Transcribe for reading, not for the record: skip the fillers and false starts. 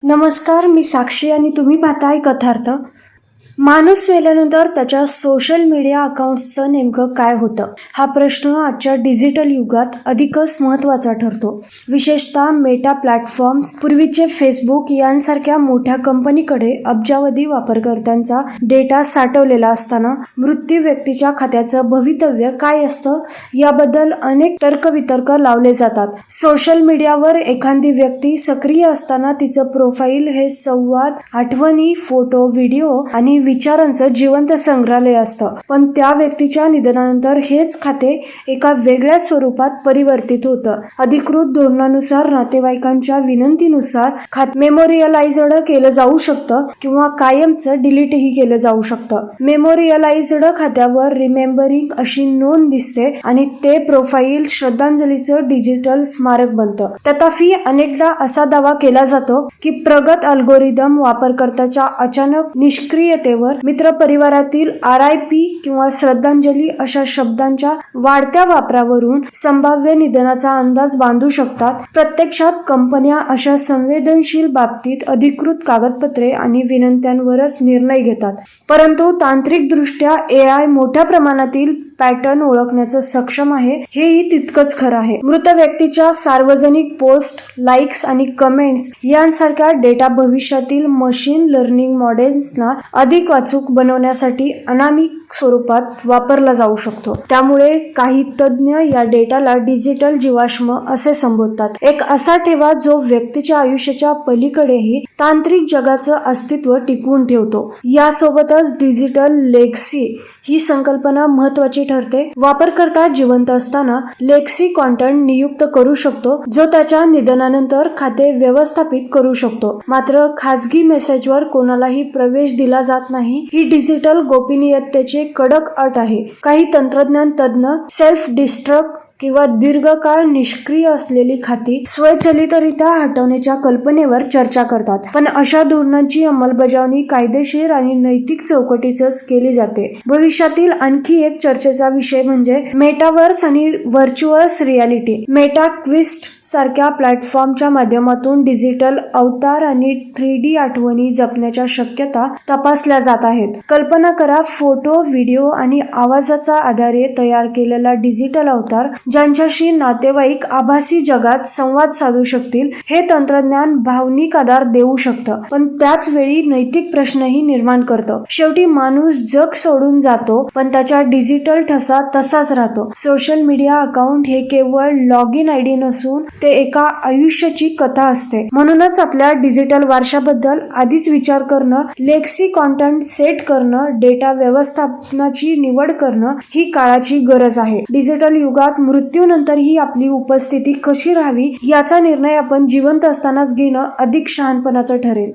नमस्कार, मी साक्षी आणि तुम्ही पाहताय कथार्थ. माणूस मेल्यानंतर त्याच्या सोशल मीडिया अकाउंट्सचं नेमकं काय होतं, हा प्रश्न आजच्या डिजिटल युगात अधिकच महत्त्वाचा ठरतो. विशेषतः मेटा प्लॅटफॉर्म्स, पूर्वीचे फेसबुक यांसारख्या मोठ्या कंपनीकडे अब्जावधी वापरकर्त्यांचा डेटा साठवलेला असताना मृत्यू व्यक्तीच्या खात्याचं भवितव्य काय असतं याबद्दल अनेक तर्कवितर्क लावले जातात. सोशल मीडियावर एखादी व्यक्ती सक्रिय असताना तिचं प्रोफाईल हे संवाद, आठवणी, फोटो, व्हिडिओ आणि विचारांचं जिवंत संग्रहालय असतं. पण त्या व्यक्तीच्या निधनानंतर हेच खाते एका वेगळ्या स्वरूपात परिवर्तित होतं. अधिकृत धोरणानुसार नातेवाईकांच्या विनंतीनुसार खाते मेमोरियलाइज्ड केलं जाऊ शकतं किंवा कायमचं डिलीटही केलं जाऊ शकतं. मेमोरियलाइज्ड खात्यावर रिमेंबरिंग अशी नोंद दिसते आणि ते प्रोफाईल श्रद्धांजलीचं डिजिटल स्मारक बनतं. तथापि अनेकदा असा दावा केला जातो की प्रगत अल्गोरिदम वापरकर्त्याच्या अचानक निष्क्रियतेवर मित्रपरिवारातील RIP किंवा श्रद्धांजली अशा शब्दांच्या वाढत्या वापरावरून संभाव्य निधनाचा अंदाज बांधू शकतात. प्रत्यक्षात कंपन्या अशा संवेदनशील बाबतीत अधिकृत कागदपत्रे आणि विनंत्यांवरच निर्णय घेतात. परंतु तांत्रिकदृष्ट्या AI मोठ्या प्रमाणातील पॅटर्न ओळखण्याचं सक्षम आहे, हेही तितकंच खरं आहे. मृत व्यक्तीच्या सार्वजनिक पोस्ट, लाईक्स आणि कमेंट्स यांसारख्या डेटा भविष्यातील मशीन लर्निंग मॉडेल्सना अधिक अचूक बनवण्यासाठी अनामिक स्वरूपात वापरला जाऊ शकतो. त्यामुळे काही तज्ज्ञ या डेटाला डिजिटल जीवाश्म असे संबोधतात. एक असा ठेवा जो व्यक्तीच्या आयुष्याच्या पलीकडेही तांत्रिक जगाचं अस्तित्व टिकवून ठेवतो. यासोबतच डिजिटल लेगसी ही संकल्पना महत्त्वाची ठरते. वापरकर्ता जिवंत असताना लेगसी कॉन्टेंट नियुक्त करू शकतो, जो त्याच्या निधनानंतर खाते व्यवस्थापित करू शकतो. मात्र खाजगी मेसेजवर कोणालाही प्रवेश दिला जात नाही, ही डिजिटल गोपनीयतेची कडक अट आहे. काही तंत्रज्ञान तज्ज्ञ सेल्फ डिस्ट्रक्ट किंवा दीर्घकाळ निष्क्रिय असलेली खाती स्वयंचलितरित्या हटवण्याच्या कल्पनेवर चर्चा करतात. पण अशा धोरणांची अंमलबजावणी कायदेशीर आणि नैतिक चौकटीतच केली जाते. भविष्यातील आणखी एक चर्चेचा विषय म्हणजे मेटावर्स आणि व्हर्च्युअल रियालिटी. मेटा क्विस्ट सारख्या प्लॅटफॉर्मच्या माध्यमातून डिजिटल अवतार आणि 3D आठवणी जपण्याच्या शक्यता तपासल्या जात आहेत. कल्पना करा, फोटो, व्हिडिओ आणि आवाजाच्या आधारे तयार केलेला डिजिटल अवतार ज्यांच्याशी नातेवाईक आभासी जगात संवाद साधू शकतील. हे तंत्रज्ञान भावनिक आधार देऊ शकतं, पण त्याच वेळी नैतिक प्रश्नही निर्माण करतं. शेवटी माणूस जग सोडून जातो, पण त्याच्या डिजिटल ठसा तसाच राहतो. सोशल मीडिया अकाउंट हे केवळ लॉग इन ID नसून ते एका आयुष्याची कथा असते. म्हणूनच आपल्या डिजिटल वारशाबद्दल आधीच विचार करणं, लेगसी कॉन्टेंट सेट करणं, डेटा व्यवस्थापनाची निवड करणं ही काळाची गरज आहे. डिजिटल युगात मृत्यूनंतरही आपली उपस्थिती कशी राहावी याचा निर्णय आपण जिवंत असतानाच घेणं अधिक शहाणपणाचं ठरेल.